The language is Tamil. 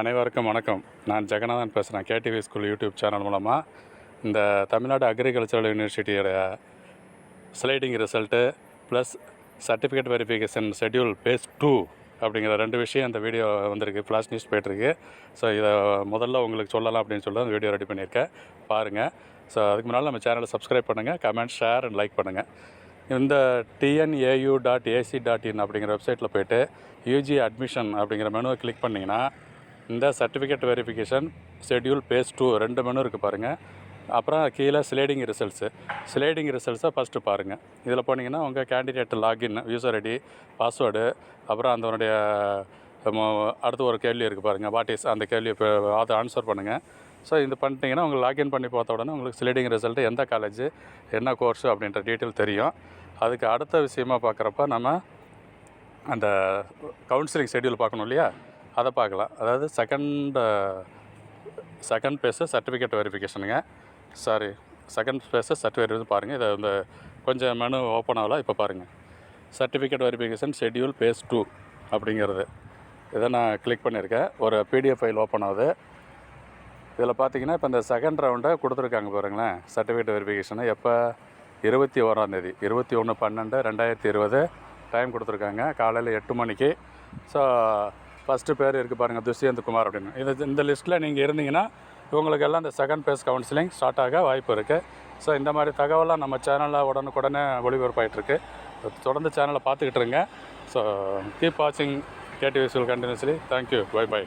அனைவருக்கும் வணக்கம். நான் ஜெகநாதன் பேசுகிறேன். கேடிவி ஸ்கூல் யூடியூப் சேனல் மூலமாக இந்த தமிழ்நாடு அக்ரிகல்ச்சரல் யூனிவர்சிட்டியோட sliding result plus certificate verification schedule phase 2 அப்படிங்கிற 2 விஷயம் இந்த வீடியோ வந்திருக்கு. ஃப்ளாஷ் நியூஸ் போய்ட்டுருக்கு. ஸோ இதை முதல்ல உங்களுக்கு சொல்லலாம் அப்படின்னு சொல்லி அந்த வீடியோ ரெடி பண்ணியிருக்கேன், பாருங்கள். ஸோ அதுக்கு முன்னால் நம்ம சேனலை சப்ஸ்கிரைப் பண்ணுங்கள், கமெண்ட், ஷேர் அண்ட் லைக் பண்ணுங்கள். இந்த TNAU.ac.in அப்படிங்கிற வெப்சைட்டில் போய்ட்டு யூஜி அட்மிஷன் அப்படிங்கிற மெனுவை கிளிக் பண்ணிங்கன்னா இந்த certificate verification schedule phase 2 2 menu இருக்குது பாருங்கள். அப்புறம் கீழே ஸ்லைடிங் ரிசல்ட்ஸை ஃபஸ்ட்டு பாருங்கள். இதில் போனீங்கன்னா உங்கள் candidate login, user ID, password, அப்புறம் அதனுடைய அடுத்து ஒரு கேள்வி இருக்குது பாருங்கள், வாட் இஸ், அந்த கேள்வி இப்போ அதை ஆன்சர் பண்ணுங்கள். ஸோ இது பண்ணிட்டீங்கன்னா உங்களுக்கு லாகின் பண்ணி பார்த்த உடனே உங்களுக்கு ஸ்லைடிங் ரிசல்ட்டு எந்த காலேஜு என்ன கோர்ஸு அப்படின்ற டீட்டெயில் தெரியும். அதுக்கு அடுத்த விஷயமாக பார்க்குறப்ப நம்ம அந்த கவுன்சிலிங் ஷெட்யூல் பார்க்கணும் இல்லையா, அதை பார்க்கலாம். அதாவது செகண்ட் பேஸு சர்டிஃபிகேட் வெரிஃபிகேஷனுங்க. செகண்ட் பேஸு சர்டிஃபிகேட் பாருங்கள். இதை இந்த கொஞ்சம் மெனு ஓப்பன் ஆகலாம். இப்போ பாருங்கள், சர்டிஃபிகேட் வெரிஃபிகேஷன் ஷெட்யூல் பேஸ் 2 அப்படிங்கிறது. இதை நான் கிளிக் பண்ணியிருக்கேன். ஒரு PDF ஃபைல் ஓப்பன் ஆகுது. இதில் பார்த்தீங்கன்னா இப்போ இந்த செகண்ட் ரவுண்டை கொடுத்துருக்காங்க பாருங்களேன். சர்டிஃபிகேட் வெரிஃபிகேஷனை எப்போ 21 21/12/2020 டைம் கொடுத்துருக்காங்க, காலையில் 8 மணிக்கு. ஸோ ஃபஸ்ட்டு பேர் இருக்குது பாருங்கள், துஷ்யந்த் குமார் அப்படின்னு. இந்த லிஸ்ட்டில் நீங்கள் இருந்தீங்கன்னா இவங்களுக்கு எல்லாம் இந்த செகண்ட் பேஸ் கவுன்சிலிங் ஸ்டார்ட் ஆக வாய்ப்பு இருக்குது. ஸோ இந்த மாதிரி தகவலாம் நம்ம சேனலில் உடனுக்குடனே ஒளிபரப்பாயிட்ருக்கு. தொடர்ந்து சேனலை பார்த்துக்கிட்டு இருங்க. ஸோ கீப் வாட்சிங் KTV school continuously. Thank you. By.